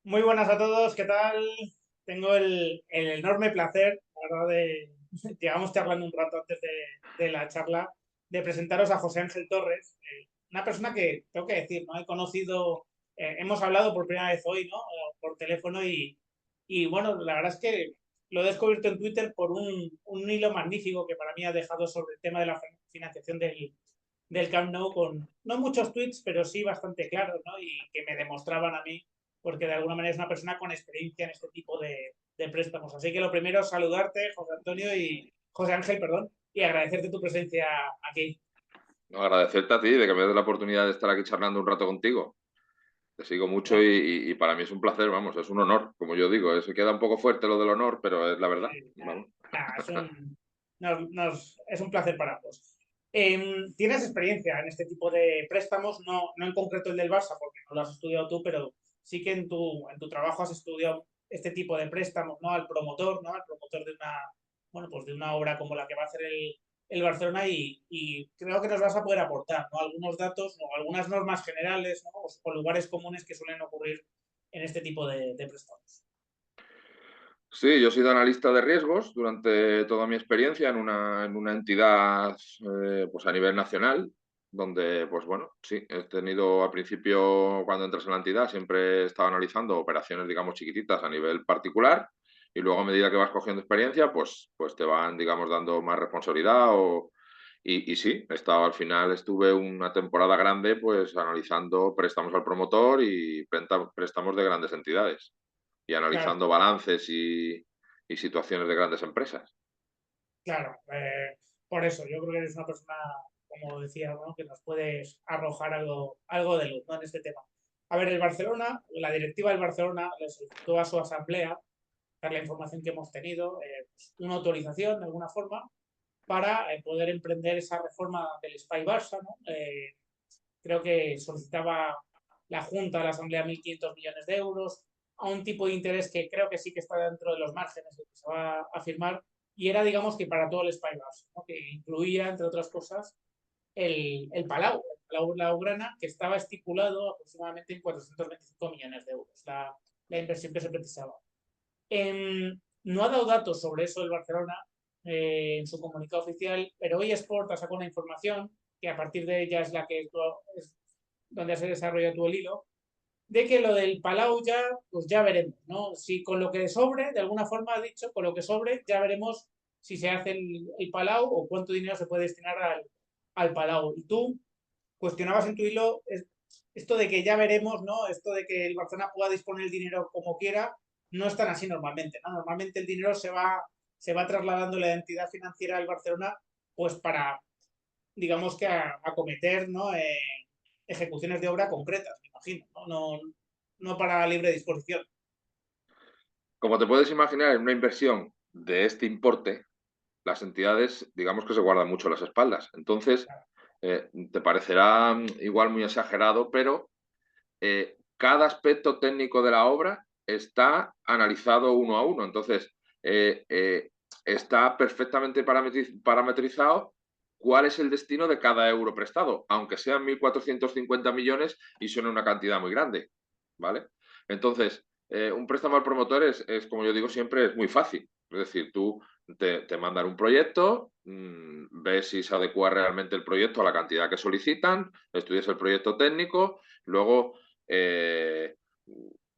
Muy buenas a todos, ¿qué tal? Tengo el enorme placer, la verdad, llevamos charlando un rato antes de la charla, de presentaros a José Ángel Torres, una persona que, tengo que decir, ¿no? He conocido, hemos hablado por primera vez hoy, ¿no? Por teléfono y bueno, la verdad es que lo he descubierto en Twitter por un hilo magnífico que para mí ha dejado sobre el tema de la financiación del Camp Nou con no muchos tweets, pero sí bastante claros, ¿no? Y que me demostraban a mí, porque de alguna manera es una persona con experiencia en este tipo de préstamos. Así que lo primero, saludarte, José Antonio y José Ángel, perdón, y agradecerte tu presencia aquí. No, agradecerte a ti de que me des la oportunidad de estar aquí charlando un rato contigo. Te sigo mucho Bueno, y para mí es un placer, vamos, es un honor, como yo digo. Se queda un poco fuerte lo del honor, pero es la verdad. Vamos. nada, es un placer para ambos. ¿Tienes experiencia en este tipo de préstamos? No en concreto el del Barça, porque no lo has estudiado tú, pero sí que en tu trabajo has estudiado este tipo de préstamos, ¿no? Al promotor, ¿no? Al promotor de una, bueno, pues de una obra como la que va a hacer el Barcelona y creo que nos vas a poder aportar, ¿no? Algunos datos o algunas normas generales, ¿no? O lugares comunes que suelen ocurrir en este tipo de préstamos. Sí, yo he sido analista de riesgos durante toda mi experiencia en una entidad pues a nivel nacional, donde, pues bueno, sí, he tenido al principio, cuando entras en la entidad, siempre he estado analizando operaciones, digamos, chiquititas a nivel particular, y luego a medida que vas cogiendo experiencia, pues te van, digamos, dando más responsabilidad y sí, he estado, al final estuve una temporada grande pues analizando préstamos al promotor y préstamos de grandes entidades y Claro. analizando balances y situaciones de grandes empresas. Claro, por eso yo creo que eres una persona, como decía, ¿no? Que nos puedes arrojar algo de luz, ¿no? En este tema. A ver, el Barcelona, la directiva del Barcelona le solicitó a su asamblea dar la información que hemos tenido, pues, una autorización de alguna forma para poder emprender esa reforma del Spy Barça, ¿no? Creo que solicitaba la Junta a la Asamblea 1.500 millones de euros, a un tipo de interés que creo que sí que está dentro de los márgenes de que se va a firmar, y era, digamos, que para todo el Spy Barça, ¿no? Que incluía, entre otras cosas, el Palau Blaugrana, que estaba estipulado aproximadamente en 425 millones de euros, la inversión que se precisaba. No ha dado datos sobre eso el Barcelona en su comunicado oficial, pero hoy Sport ha sacado una información que a partir de ella es la que es donde se desarrolla todo el hilo, de que lo del Palau ya, pues ya veremos, ¿no? Si con lo que sobre, de alguna forma ha dicho, con lo que sobre, ya veremos si se hace el Palau o cuánto dinero se puede destinar al Palau. Y tú cuestionabas en tu hilo esto de que ya veremos, ¿no? Esto de que el Barcelona pueda disponer el dinero como quiera, no es tan así normalmente, ¿no? Normalmente el dinero se va trasladando la entidad financiera del Barcelona, pues para, digamos que acometer, ¿no? Ejecuciones de obra concretas, me imagino, ¿no? No para libre disposición. Como te puedes imaginar, en una inversión de este importe, las entidades, digamos que se guardan mucho las espaldas. Entonces, te parecerá igual muy exagerado, pero cada aspecto técnico de la obra está analizado uno a uno. Entonces, está perfectamente parametrizado cuál es el destino de cada euro prestado, aunque sean 1.450 millones y suene una cantidad muy grande. ¿Vale? Entonces, un préstamo al promotor como yo digo siempre, es muy fácil. Es decir, tú te mandan un proyecto, ves si se adecua realmente el proyecto a la cantidad que solicitan, estudias el proyecto técnico, luego eh,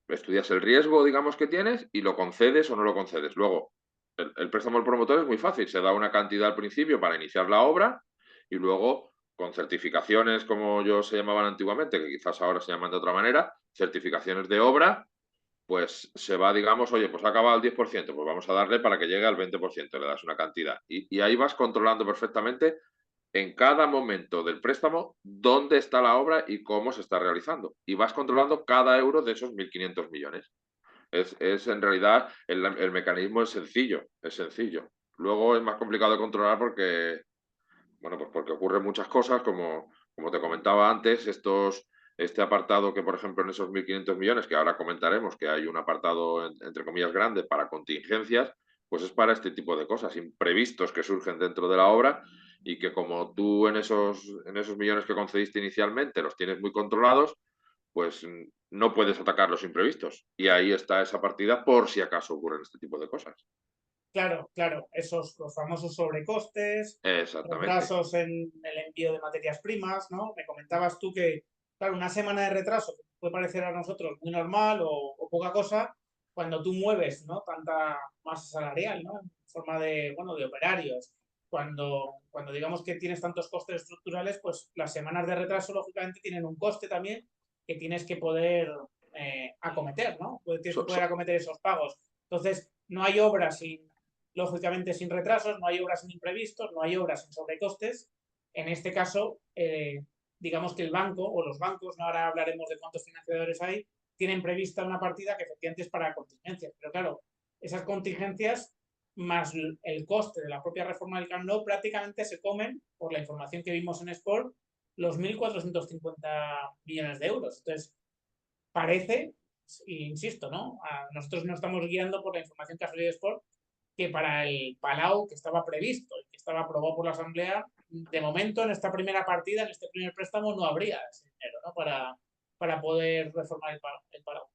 estudias el riesgo, digamos, que tienes y lo concedes o no lo concedes. Luego, el préstamo al promotor es muy fácil, se da una cantidad al principio para iniciar la obra y luego con certificaciones como yo se llamaban antiguamente, que quizás ahora se llaman de otra manera, certificaciones de obra, pues se va, digamos, oye, pues ha acabado el 10%, pues vamos a darle para que llegue al 20%, le das una cantidad. Y ahí vas controlando perfectamente en cada momento del préstamo dónde está la obra y cómo se está realizando. Y vas controlando cada euro de esos 1.500 millones. Es en realidad, el mecanismo es sencillo, es sencillo. Luego es más complicado de controlar porque, bueno, pues porque ocurren muchas cosas, como te comentaba antes, este apartado que, por ejemplo, en esos 1.500 millones, que ahora comentaremos que hay un apartado, entre comillas, grande para contingencias, pues es para este tipo de cosas, imprevistos que surgen dentro de la obra y que como tú en esos millones que concediste inicialmente los tienes muy controlados, pues no puedes atacar los imprevistos. Y ahí está esa partida por si acaso ocurren este tipo de cosas. Claro, claro, los famosos sobrecostes, Exactamente. retrasos en el envío de materias primas, ¿no? Me comentabas tú que, claro, una semana de retraso puede parecer a nosotros muy normal o poca cosa cuando tú mueves, ¿no? Tanta masa salarial, ¿no? En forma de, bueno, de operarios. Cuando digamos que tienes tantos costes estructurales, pues las semanas de retraso, lógicamente, tienen un coste también que tienes que poder acometer, ¿no? Tienes que So- poder so- acometer esos pagos. Entonces, no hay obras sin lógicamente sin retrasos, no hay obras sin imprevistos, no hay obras sin sobrecostes. En este caso, digamos que el banco o los bancos, ¿no? Ahora hablaremos de cuántos financiadores hay, tienen prevista una partida que efectivamente es para contingencias. Pero claro, esas contingencias más el coste de la propia reforma del Camp Nou prácticamente se comen, por la información que vimos en Sport, los 1.450 millones de euros. Entonces, parece, insisto, ¿no? Nosotros nos estamos guiando por la información que ha salido de Sport, que para el Palau que estaba previsto y que estaba aprobado por la Asamblea, de momento en esta primera partida, en este primer préstamo, no habría ese dinero, ¿no? Para poder reformar el Palau.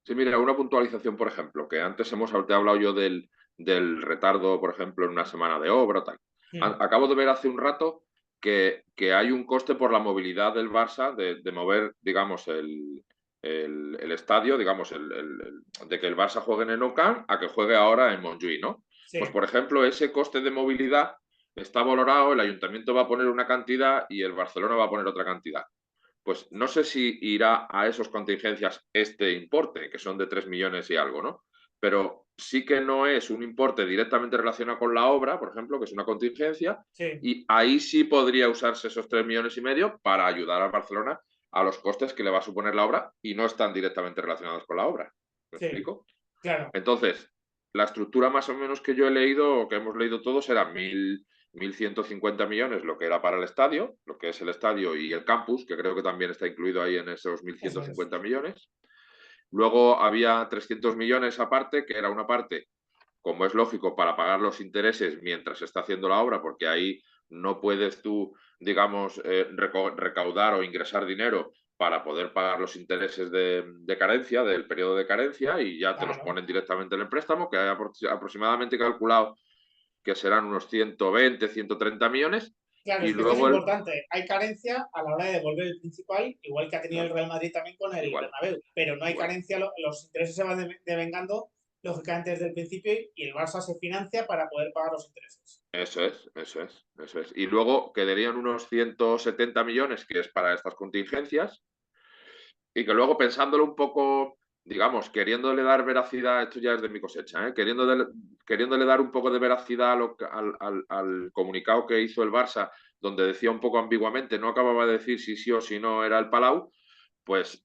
Sí, mira, una puntualización, por ejemplo, que antes te he hablado yo del retardo, por ejemplo, en una semana de obra o tal. Mm, Acabo de ver hace un rato que hay un coste por la movilidad del Barça de mover, digamos, el estadio, digamos, de que el Barça juegue en el Nou Camp a que juegue ahora en Montjuïc, ¿no? Pues, sí, por ejemplo, ese coste de movilidad está valorado, el ayuntamiento va a poner una cantidad y el Barcelona va a poner otra cantidad. Pues no sé si irá a esas contingencias este importe, que son de 3 millones y algo, ¿no? Pero sí que no es un importe directamente relacionado con la obra, por ejemplo, que es una contingencia, sí, y ahí sí podría usarse esos 3 millones y medio para ayudar a Barcelona a los costes que le va a suponer la obra y no están directamente relacionados con la obra. ¿Me sí, explico? claro, Entonces, la estructura más o menos que yo he leído, o que hemos leído todos, era 1.150 millones lo que era para el estadio, lo que es el estadio y el campus, que creo que también está incluido ahí en esos mil ciento eso es. cincuenta millones. Luego había 300 millones aparte, que era una parte, como es lógico, para pagar los intereses mientras se está haciendo la obra, porque ahí no puedes tú, digamos, recaudar o ingresar dinero para poder pagar los intereses de carencia, del periodo de carencia, y ya te los Claro. ponen directamente en el préstamo, que hay aproximadamente calculado que serán unos 120, 130 millones, Claro, y es que esto es luego importante. Hay carencia a la hora de devolver el principal, igual que ha tenido el claro, Real Madrid también con el igual, Bernabéu, pero no hay igual. carencia, los intereses se van devengando lógicamente desde el principio y el Barça se financia para poder pagar los intereses. Eso es, eso es, eso es. Y luego quedarían unos 170 millones, que es para estas contingencias, y que luego pensándolo un poco, digamos, queriéndole dar veracidad, esto ya es de mi cosecha, queriéndole dar un poco de veracidad al comunicado que hizo el Barça, donde decía un poco ambiguamente, no acababa de decir si sí o si no era el Palau, pues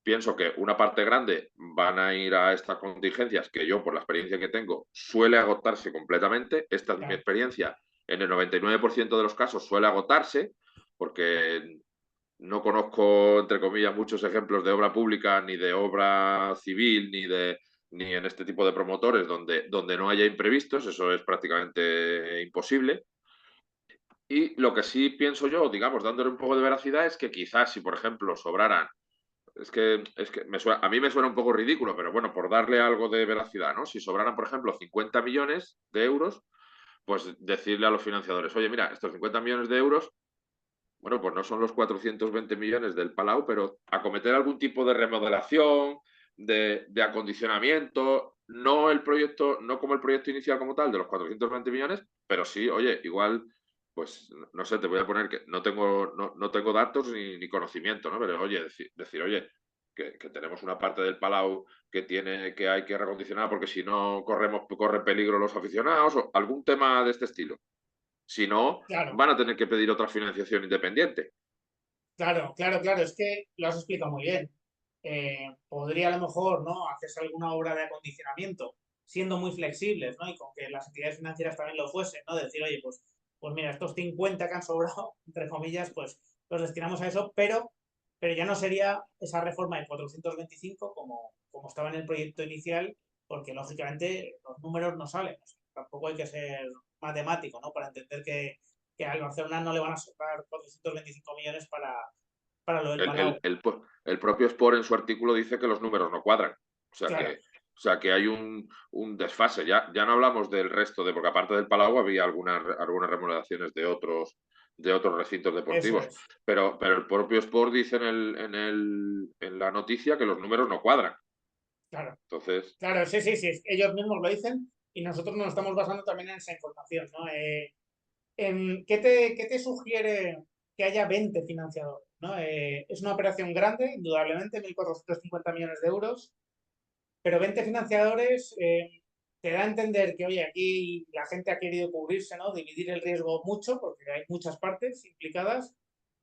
pienso que una parte grande van a ir a estas contingencias que yo, por la experiencia que tengo, suele agotarse completamente. Esta es mi Claro, experiencia. En el 99% de los casos suele agotarse porque no conozco, entre comillas, muchos ejemplos de obra pública, ni de obra civil, ni en este tipo de promotores donde no haya imprevistos. Eso es prácticamente imposible. Y lo que sí pienso yo, digamos, dándole un poco de veracidad, es que quizás si, por ejemplo, sobraran es que a mí me suena un poco ridículo, pero bueno, por darle algo de veracidad, ¿no? Si sobraran, por ejemplo, 50 millones de euros, pues decirle a los financiadores, oye, mira, estos 50 millones de euros, bueno, pues no son los 420 millones del Palau, pero acometer algún tipo de remodelación, de acondicionamiento, no el proyecto, no como el proyecto inicial como tal de los 420 millones, pero sí, oye, igual, pues no sé, te voy a poner que no tengo datos ni conocimiento, ¿no? Pero oye, decir oye, que tenemos una parte del Palau que hay que recondicionar porque si no corre peligro los aficionados, o algún tema de este estilo. Si no, claro, van a tener que pedir otra financiación independiente. claro, claro, claro, es que lo has explicado muy bien. Podría a lo mejor, ¿no? Hacerse alguna obra de acondicionamiento, siendo muy flexibles, ¿no? Y con que las entidades financieras también lo fuesen, ¿no? Decir, oye, pues mira, estos 50 que han sobrado, entre comillas, pues los destinamos a eso, pero ya no sería esa reforma de 425 como estaba en el proyecto inicial, porque lógicamente los números no salen. O sea, tampoco hay que ser matemático, ¿no? Para entender que al Barcelona no le van a sobrar 425 millones para lo del El, Palau. el propio Sport en su artículo dice que los números no cuadran. Claro, O sea que hay un desfase. Ya no hablamos del resto porque aparte del Palau había algunas remodelaciones de otros recintos eso deportivos. es. Pero el propio Sport dice en la noticia que los números no cuadran. Claro, Entonces, claro, sí, sí, sí. Ellos mismos lo dicen y nosotros nos estamos basando también en esa información, ¿no? ¿Qué te sugiere que haya 20 financiadores? ¿No? Es una operación grande, indudablemente, 1.450 millones de euros, pero 20 financiadores te da a entender que, oye, aquí la gente ha querido cubrirse, ¿no? Dividir el riesgo mucho, porque hay muchas partes implicadas,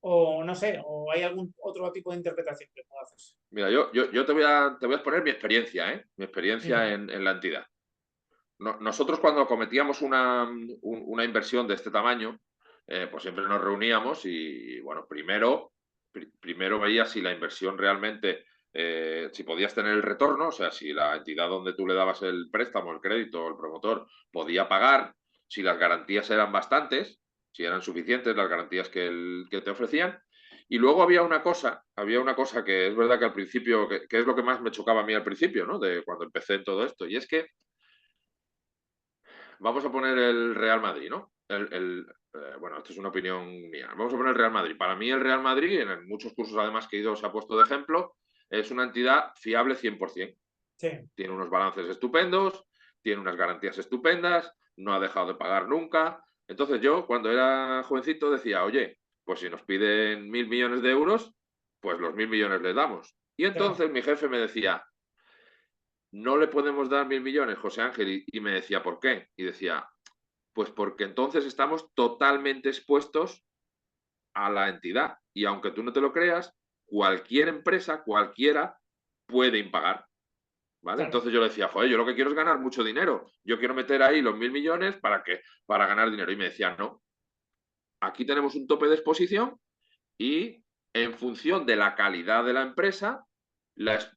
o no sé, o hay algún otro tipo de interpretación que pueda hacerse. mira, yo te voy a exponer mi experiencia, ¿eh? Mi experiencia Ujú. en la entidad. Nosotros cuando cometíamos una inversión de este tamaño, pues siempre nos reuníamos y, bueno, primero veías si la inversión realmente, si podías tener el retorno, o sea, si la entidad donde tú le dabas el préstamo, el crédito, el promotor, podía pagar, si las garantías eran bastantes, si eran suficientes las garantías que te ofrecían. Y luego había una cosa que es verdad que al principio, que es lo que más me chocaba a mí al principio, ¿no? De cuando empecé en todo esto, y es que vamos a poner el Real Madrid, ¿no? Bueno, esto es una opinión mía. Vamos a poner el Real Madrid. Para mí el Real Madrid, en muchos cursos además que he ido se ha puesto de ejemplo, es una entidad fiable 100%. Sí, Tiene unos balances estupendos, tiene unas garantías estupendas, no ha dejado de pagar nunca. Entonces yo, cuando era jovencito, decía, oye, pues si nos piden 1.000 millones de euros, pues los 1.000 millones les damos. Y claro, entonces mi jefe me decía, no le podemos dar 1.000 millones, José Ángel, y me decía, ¿por qué? Y decía, pues porque entonces estamos totalmente expuestos a la entidad. Y aunque tú no te lo creas, cualquier empresa, cualquiera, puede impagar. ¿Vale? claro, Entonces yo le decía, joder, yo lo que quiero es ganar mucho dinero. Yo quiero meter ahí los 1.000 millones para que, para ganar dinero. Y me decía, no, aquí tenemos un tope de exposición y en función de la calidad de la empresa,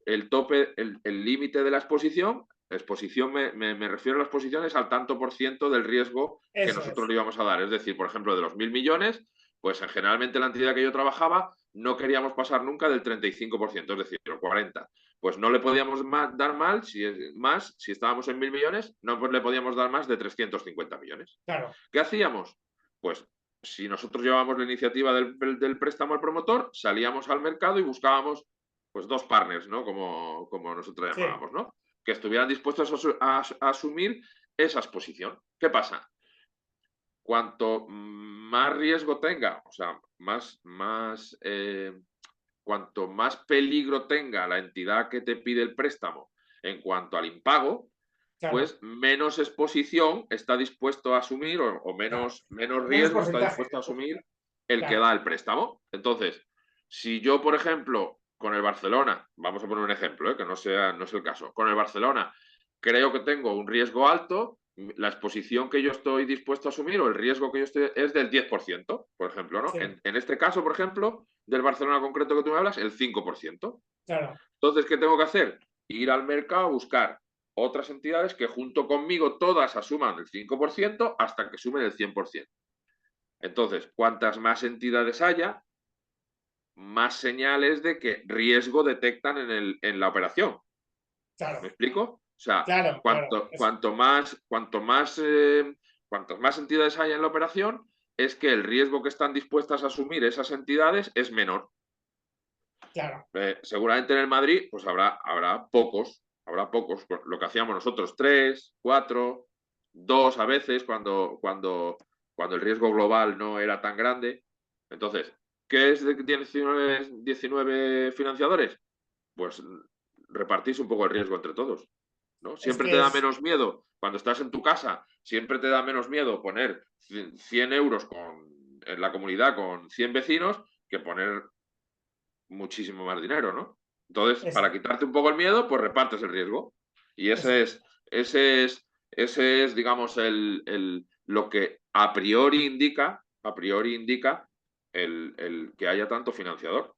el tope, el límite de la exposición me refiero a las posiciones al tanto por ciento del riesgo que eso nosotros es, le íbamos a dar. Es decir, por ejemplo, de los 1.000 millones, pues generalmente la entidad que yo trabajaba no queríamos pasar nunca del 35%, es decir, el 40%. Pues no le podíamos dar más, si estábamos en 1.000 millones, no pues le podíamos dar más de 350 millones. claro, ¿Qué hacíamos? Pues si nosotros llevábamos la iniciativa del préstamo al promotor, salíamos al mercado y buscábamos pues dos partners, ¿no? Como nosotros sí, llamábamos, ¿no? Que estuvieran dispuestos a asumir esa exposición. ¿Qué pasa? Cuanto más riesgo tenga, o sea, cuanto más peligro tenga la entidad que te pide el préstamo en cuanto al impago, claro, pues menos exposición está dispuesto a asumir o claro. menos Menos riesgo está porcentaje, dispuesto a asumir el que claro, da el préstamo. Entonces, si yo, por ejemplo, con el Barcelona, vamos a poner un ejemplo, que no es el caso, con el Barcelona creo que tengo un riesgo alto, la exposición que yo estoy dispuesto a asumir o el riesgo que yo estoy es del 10%, por ejemplo, ¿no? sí, En este caso, por ejemplo, del Barcelona concreto que tú me hablas, el 5%. claro, Entonces, ¿qué tengo que hacer? Ir al mercado a buscar otras entidades que junto conmigo todas asuman el 5% hasta que sumen el 100%. Entonces, cuantas más entidades haya, más señales de que riesgo detectan en la operación. ¿Me claro, explico? O sea, claro, claro, cuantas más entidades haya en la operación, es que el riesgo que están dispuestas a asumir esas entidades es menor. claro, Seguramente en el Madrid, pues habrá pocos, lo que hacíamos nosotros, tres, cuatro, dos a veces, cuando el riesgo global no era tan grande. Entonces, ¿qué es de 19 financiadores? Pues repartís un poco el riesgo entre todos, ¿no? es Siempre te que da es, menos miedo, cuando estás en tu casa, siempre te da menos miedo poner 100 euros en la comunidad con 100 vecinos que poner muchísimo más dinero, ¿no? Entonces, es, para quitarte un poco el miedo, pues repartes el riesgo. Y eso es, digamos, lo que a priori indica el que haya tanto financiador.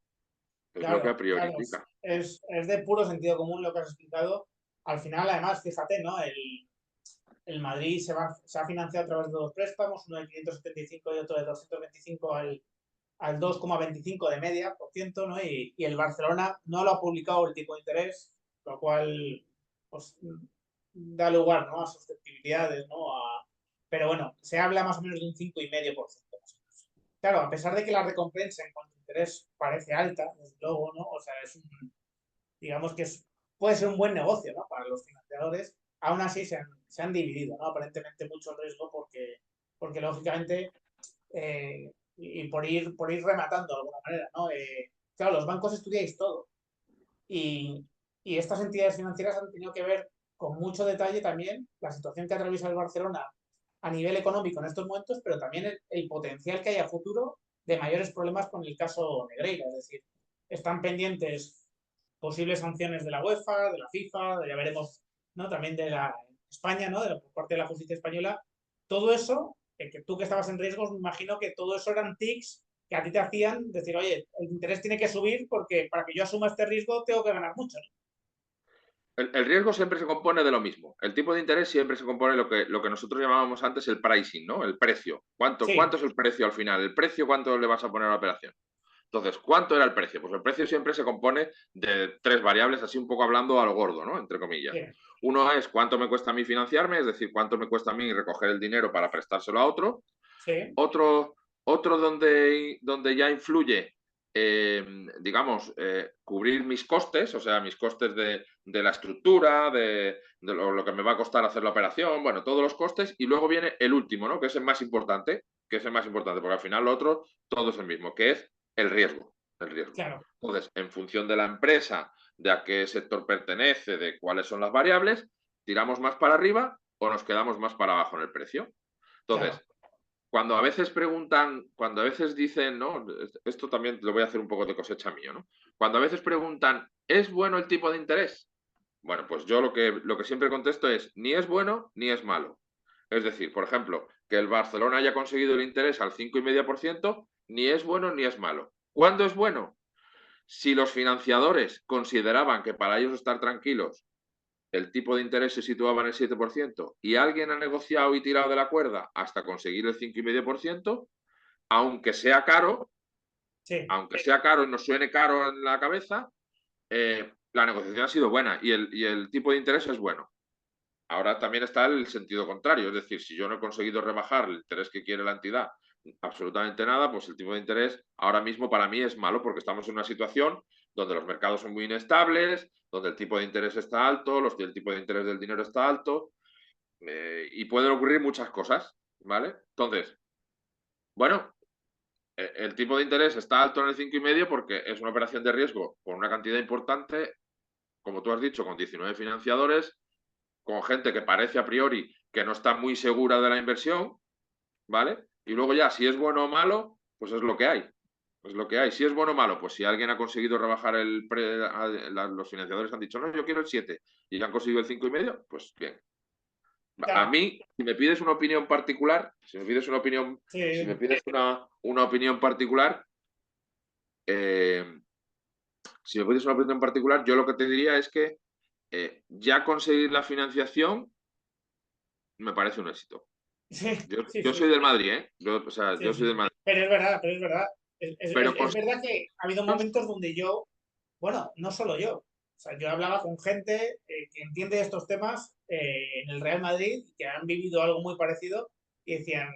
Es lo que a claro, priori claro, indica. es de puro sentido común lo que has explicado. Al final, además, fíjate, ¿no? El Madrid se ha financiado a través de dos préstamos, uno de 575 y otro de 225 al 2,25 de media por ciento, ¿no? Y el Barcelona no lo ha publicado el tipo de interés, lo cual pues, da lugar, ¿no? A susceptibilidades, ¿no? Pero bueno, se habla más o menos de un 5,5%. Claro, a pesar de que la recompensa en cuanto a interés parece alta, desde luego, ¿no? O sea, digamos que puede ser un buen negocio, ¿no? Para los financiadores, aún así se han dividido, ¿no? Aparentemente mucho riesgo porque lógicamente, y por ir rematando de alguna manera, ¿no? Claro, los bancos estudiáis todo y, y estas entidades financieras han tenido que ver con mucho detalle también la situación que atraviesa el Barcelona a nivel económico en estos momentos, pero también el potencial que hay a futuro de mayores problemas con el caso Negreira. Es decir, están pendientes posibles sanciones de la UEFA, de la FIFA, ya veremos, ¿no? También de la España, ¿no? Por parte de la justicia española. Todo eso, que tú que estabas en riesgos, me imagino que todo eso eran tics que a ti te hacían decir, oye, el interés tiene que subir porque para que yo asuma este riesgo tengo que ganar mucho, ¿no? El riesgo siempre se compone de lo mismo. El tipo de interés siempre se compone de lo que nosotros llamábamos antes el pricing, ¿no? El precio. ¿Cuánto Sí, es el precio al final? El precio, ¿cuánto le vas a poner a la operación? Entonces, ¿cuánto era el precio? Pues el precio siempre se compone de tres variables, así un poco hablando a lo gordo, ¿no? Entre comillas. sí, Uno es cuánto me cuesta a mí financiarme, es decir, cuánto me cuesta a mí recoger el dinero para prestárselo a otro. sí, Otro donde ya influye, digamos, cubrir mis costes, o sea, mis costes de la estructura, de lo que me va a costar hacer la operación, bueno, todos los costes, y luego viene el último, ¿no? Que es el más importante, porque al final lo otro, todo es el mismo, que es el riesgo, el riesgo. claro, Entonces, en función de la empresa, de a qué sector pertenece, de cuáles son las variables, tiramos más para arriba o nos quedamos más para abajo en el precio. claro. Entonces, cuando a veces preguntan, cuando a veces dicen, ¿no? Esto también lo voy a hacer un poco de cosecha mío, ¿no? Cuando a veces preguntan, ¿es bueno el tipo de interés? Bueno, pues yo lo que siempre contesto es, ni es bueno ni es malo. Es decir, por ejemplo, que el Barcelona haya conseguido el interés al 5,5%, ni es bueno ni es malo. ¿Cuándo es bueno? Si los financiadores consideraban que para ellos estar tranquilos el tipo de interés se situaba en el 7% y alguien ha negociado y tirado de la cuerda hasta conseguir el 5,5%, aunque sea caro, Sí, aunque sea caro y nos suene caro en la cabeza, la negociación ha sido buena y el tipo de interés es bueno. Ahora también está el sentido contrario, es decir, si yo no he conseguido rebajar el interés que quiere la entidad absolutamente nada, pues el tipo de interés ahora mismo para mí es malo porque estamos en una situación donde los mercados son muy inestables, donde el tipo de interés está alto, el tipo de interés del dinero está alto, y pueden ocurrir muchas cosas, ¿vale? Entonces, bueno, el tipo de interés está alto en el 5,5 porque es una operación de riesgo con una cantidad importante, como tú has dicho, con 19 financiadores, con gente que parece a priori que no está muy segura de la inversión, ¿vale? Y luego ya, si es bueno o malo, pues es lo que hay. Es lo que hay. Si es bueno o malo, pues si alguien ha conseguido rebajar los financiadores han dicho, no, yo quiero el 7 y han conseguido el 5,5, pues bien. A claro, mí, si me pides una opinión particular, si me sí, pides una opinión particular, eh, si me pides una opinión particular, yo lo que te diría es que ya conseguir la financiación me parece un éxito. sí, Yo, sí, yo soy sí, del Madrid, ¿eh? O sea, sí, yo soy del sí. Madrid. Pero es verdad, pero es verdad. Pero Es verdad que ha habido momentos donde yo, bueno, no solo yo, o sea, yo hablaba con gente que entiende estos temas en el Real Madrid y que han vivido algo muy parecido y decían,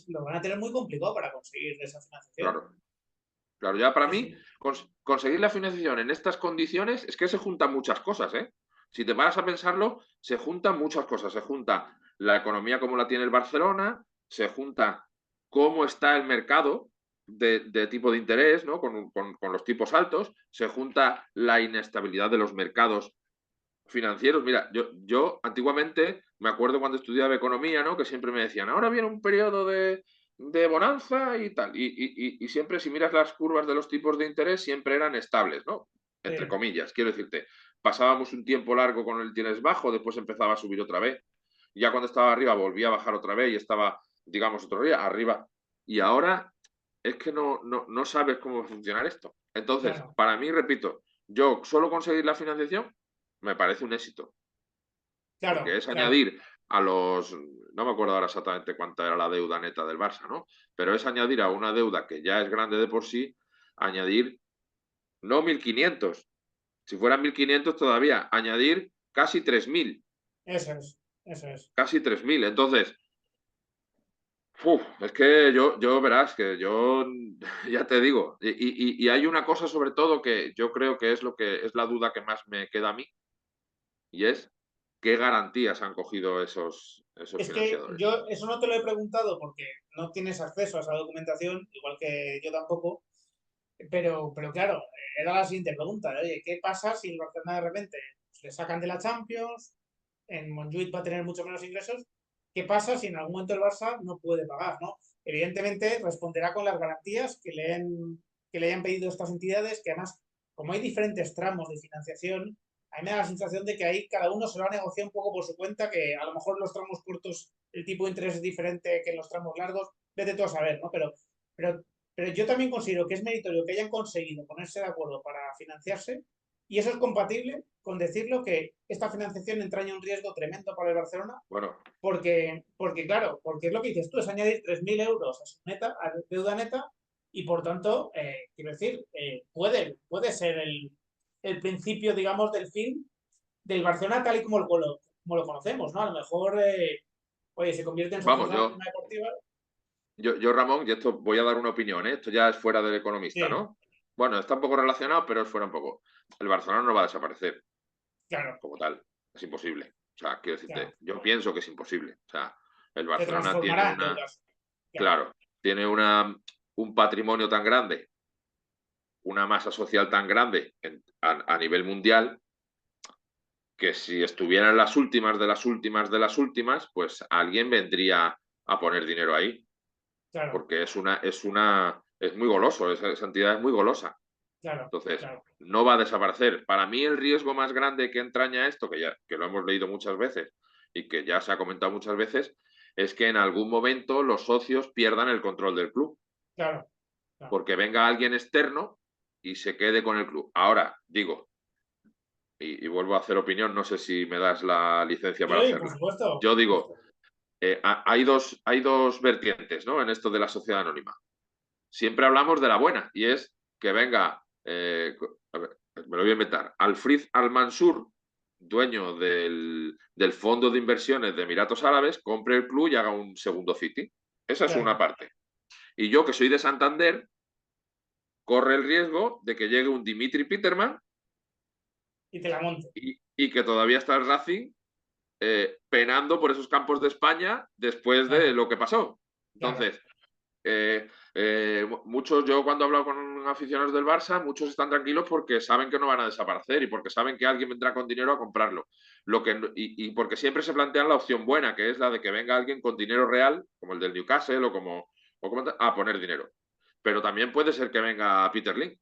lo van a tener muy complicado para conseguir esa financiación. claro, claro, ya para Sí, mí, sí, conseguir la financiación en estas condiciones es que se juntan muchas cosas, ¿eh? Si te paras a pensarlo, se juntan muchas cosas. Se junta la economía como la tiene el Barcelona, se junta cómo está el mercado de tipo de interés, ¿no? Con los tipos altos, se junta la inestabilidad de los mercados financieros. Mira, yo antiguamente me acuerdo cuando estudiaba economía, ¿no? Que siempre me decían, ahora viene un periodo de bonanza y tal. Y siempre, si miras las curvas de los tipos de interés, siempre eran estables, ¿no? Entre sí, comillas, quiero decirte, pasábamos un tiempo largo con el interés bajo, después empezaba a subir otra vez. Ya cuando estaba arriba volvía a bajar otra vez y estaba, digamos, otro día arriba. Y ahora es que no sabes cómo va a funcionar esto. Entonces, claro, para mí, repito, yo solo conseguir la financiación me parece un éxito, porque claro, es claro. añadir a los... No me acuerdo ahora exactamente cuánta era la deuda neta del Barça, ¿no? Pero es añadir a una deuda que ya es grande de por sí, añadir no 1.500, si fueran 1.500 todavía, añadir casi 3.000, Eso es, eso es. casi 3.000. Entonces, es que yo verás que yo ya te digo, y hay una cosa sobre todo que yo creo que es lo que es la duda que más me queda a mí, y es qué garantías han cogido esos Es que financiadores. yo eso no te lo he preguntado porque no tienes acceso a esa documentación, igual que yo tampoco, pero claro, era la siguiente pregunta, oye, ¿qué pasa si el Barcelona de repente le sacan de la Champions, en Montjuic va a tener mucho menos ingresos? ¿Qué pasa si en algún momento el Barça no puede pagar, ¿no? Evidentemente responderá con las garantías que le hayan pedido estas entidades, que además, como hay diferentes tramos de financiación, a mí me da la sensación de que ahí cada uno se lo ha negociado un poco por su cuenta, que a lo mejor en los tramos cortos el tipo de interés es diferente que en los tramos largos, vete tú a saber, ¿no? Pero pero yo también considero que es meritorio que hayan conseguido ponerse de acuerdo para financiarse y eso es compatible con decirlo que esta financiación entraña un riesgo tremendo para el Barcelona Bueno, porque claro, porque es lo que dices tú, es añadir 3.000 euros a su neta, a deuda neta y por tanto, quiero decir, puede ser el principio, digamos, del fin del Barcelona tal y como lo conocemos, ¿no? A lo mejor, oye, se convierte en socios vamos, de la firma deportiva. Ramón, y esto voy a dar una opinión, ¿eh? Esto ya es fuera del economista, Sí, ¿no? Bueno, está un poco relacionado, pero es fuera un poco. El Barcelona no va a desaparecer claro, como tal, es imposible. O sea, quiero claro. decirte, yo pienso que es imposible. O sea, el Se Barcelona tiene transformará en todo una, caso. Claro, claro, tiene un patrimonio tan grande, una masa social tan grande a nivel mundial, que si estuvieran las últimas de las últimas de las últimas, pues alguien vendría a poner dinero ahí, claro, porque es muy goloso, esa entidad es muy golosa. claro, Entonces, claro, no va a desaparecer. Para mí el riesgo más grande que entraña esto, que lo hemos leído muchas veces y que ya se ha comentado muchas veces, es que en algún momento los socios pierdan el control del club, claro, claro. porque venga alguien externo y se quede con el club. Ahora, digo, y vuelvo a hacer opinión, no sé si me das la licencia para Sí, por hacerla. supuesto, Yo por digo, supuesto. hay dos vertientes, ¿no? En esto de la sociedad anónima. Siempre hablamos de la buena, y es que venga, a ver, me lo voy a inventar, Alfred Al-Mansur, dueño del fondo de inversiones de Emiratos Árabes, compre el club y haga un segundo City. Esa es una Claro. parte. Y yo, que soy de Santander, corre el riesgo de que llegue un Dimitri Peterman Y te la monto. y que todavía está el Racing penando por esos campos de España después de Claro, lo que pasó. claro, Entonces, muchos, yo cuando he hablado con aficionados del Barça, muchos están tranquilos porque saben que no van a desaparecer y porque saben que alguien vendrá con dinero a comprarlo. Y porque siempre se plantean la opción buena, que es la de que venga alguien con dinero real, como el del Newcastle a poner dinero. Pero también puede ser que venga Peter Lim, un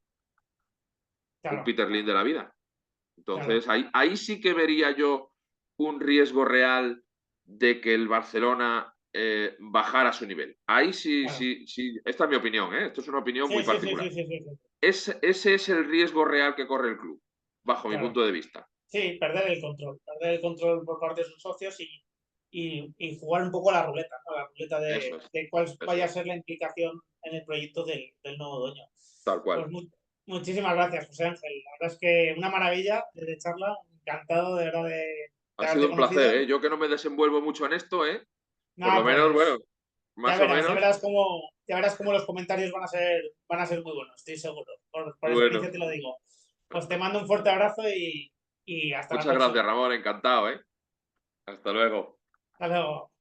claro, Peter Lim de la vida. claro. Entonces, ahí sí que vería yo un riesgo real de que el Barcelona bajara su nivel. Ahí sí, Claro. sí, sí. Esta es mi opinión, ¿eh? Esto es una opinión Sí, muy sí, sí, particular. sí, sí, sí, sí. Ese es el riesgo real que corre el club, bajo mi Claro. punto de vista. Sí, perder el control por parte de sus socios y jugar un poco a la ruleta, ¿no? La ruleta Eso es, de cuál eso vaya a es, ser la implicación en el proyecto del nuevo dueño. tal Pues cual. muchísimas gracias, José Ángel. La verdad es que una maravilla de charla. Encantado de verdad de Ha sido haberte un placer, conocido. ¿eh? Yo que no me desenvuelvo mucho en esto, ¿eh? Por lo Nada, menos, bueno, pues más o ya menos, verás cómo los comentarios van a ser muy buenos, estoy seguro. Por bueno. experiencia te lo digo. Pues te mando un fuerte abrazo y hasta la Muchas próxima. gracias, Ramón, encantado, ¿eh? Hasta luego. Hasta luego.